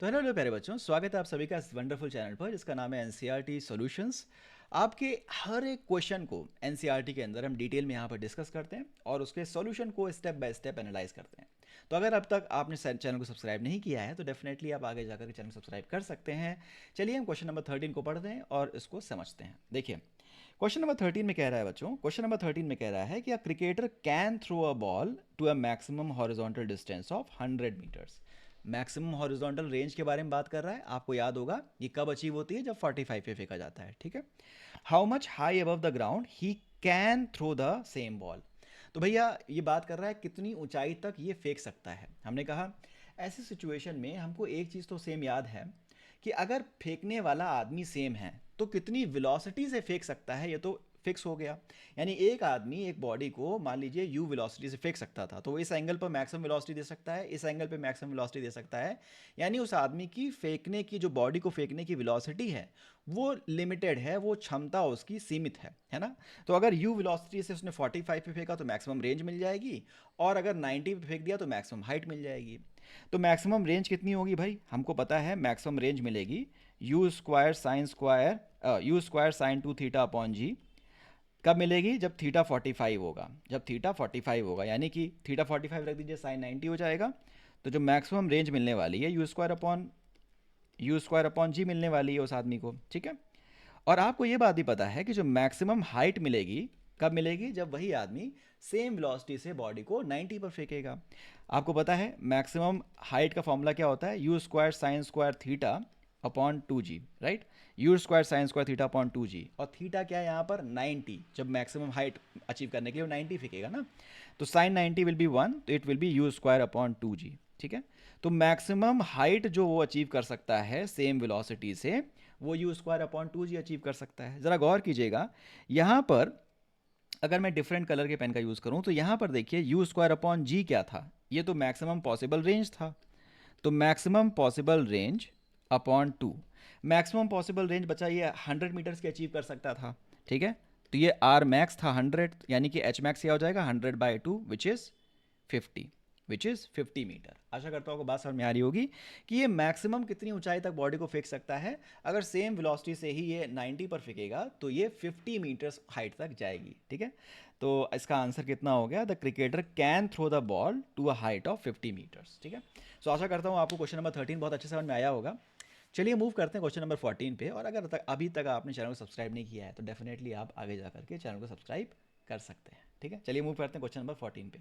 तो हेलो प्यारे बच्चों, स्वागत है आप सभी का इस वंडरफुल चैनल पर जिसका नाम है एनसीईआरटी सॉल्यूशंस। आपके हर एक क्वेश्चन को एनसीईआरटी के अंदर हम डिटेल में यहाँ पर डिस्कस करते हैं और उसके सॉल्यूशन को स्टेप बाय स्टेप एनालाइज करते हैं। तो अगर अब तक आपने चैनल को सब्सक्राइब नहीं किया है तो डेफिनेटली आप आगे जाकर के चैनल सब्सक्राइब कर सकते हैं। चलिए हम क्वेश्चन नंबर 13 को पढ़ते हैं और इसको समझते हैं। देखिए क्वेश्चन नंबर 13 में कह रहा है बच्चों, क्वेश्चन नंबर 13 में कह रहा है कि a cricketer can throw a ball to a maximum horizontal distance of 100 metres. Maximum horizontal range के बारे में बात कर रहा है। आपको याद होगा ये कब अचीव होती है, जब 45 पे फेंका जाता है। ठीक है, how much high above the ground he can throw the same ball. तो भैया ये बात कर रहा है कितनी ऊंचाई तक ये फेंक सकता है। हमने कहा ऐसी सिचुएशन में हमको एक चीज़ तो सेम याद है कि अगर फेंकने वाला आदमी सेम है तो कितनी वेलोसिटी से फेंक सकता है ये तो फिक्स हो गया। यानी एक आदमी एक बॉडी को मान लीजिए यू वेलोसिटी से फेंक सकता था तो वो इस एंगल पर मैक्सिमम वेलोसिटी दे सकता है, इस एंगल पे मैक्सिमम वेलोसिटी दे सकता है। यानी उस आदमी की फेंकने की जो बॉडी को फेंकने की वेलोसिटी है वो लिमिटेड है, वो क्षमता उसकी सीमित है ना। तो अगर यू वेलोसिटी से उसने 45 पे फेंका तो मैक्सिमम रेंज मिल जाएगी, और अगर 90 पे फेंक दिया तो मैक्सिमम हाइट मिल जाएगी। तो मैक्सिमम रेंज कितनी होगी भाई, हमको पता है मैक्सिमम रेंज मिलेगी u square sine two theta upon g. कब मिलेगी, जब थीटा 45 होगा। जब थीटा 45 होगा यानी कि थीटा 45 रख दीजिए, साइन 90 हो जाएगा। तो जो मैक्सिमम रेंज मिलने वाली है यू स्क्वायर अपॉन जी मिलने वाली है उस आदमी को। ठीक है, और आपको ये बात भी पता है कि जो मैक्सिमम हाइट मिलेगी कब मिलेगी, जब वही आदमी सेम वेलोसिटी से बॉडी को 90 पर फेंकेगा। आपको पता है मैक्सिमम हाइट का फॉर्मूला क्या होता है, you square sine square theta upon 2g, right. You square sine square theta upon 2g, और थीटा क्या है यहाँ पर 90। जब मैक्सिमम हाइट अचीव करने के लिए वो 90 फेंकेगा ना, तो साइन 90 विल बी 1, तो it will be you square upon 2g। ठीक है, तो मैक्सिमम हाइट जो वो अचीव कर सकता है सेम वेलोसिटी से, वो you square upon 2g achieve कर सकता है। ज़रा गौर कीजिएगा, यहाँ पर अगर मैं डिफरेंट कलर के पेन का यूज़ करूँ तो यहाँ पर देखिए यू स्क्वायर अपॉन जी क्या था, ये तो मैक्सिमम पॉसिबल रेंज था। तो maximum possible range upon 2, maximum possible range बचा ये 100 मीटर्स की अचीव कर सकता था। ठीक है, तो ये आर मैक्स था 100, यानी कि एच मैक्स क्या हो जाएगा 100/2 विच इज़ 50 मीटर। आशा करता हूँ आपको बात समझ में आ रही होगी कि ये मैक्सिमम कितनी ऊंचाई तक बॉडी को फेंक सकता है। अगर सेम वेलोसिटी से ही ये 90 पर फेंकेगा तो ये 50 मीटर्स हाइट तक जाएगी। ठीक है, तो इसका आंसर कितना हो गया, the cricketer can throw the ball to a height of 50 metres. ठीक है, सो आशा करता हूँ आपको क्वेश्चन नंबर 13 बहुत अच्छे से समझ में आया होगा। चलिए मूव करते हैं क्वेश्चन नंबर 14 पे। और अगर अभी तक आपने चैनल को सब्सक्राइब नहीं किया है तो डेफिनेटली आप आगे जा करके चैनल को सब्सक्राइब कर सकते हैं। ठीक है, चलिए मूव करते हैं क्वेश्चन नंबर 14 पे।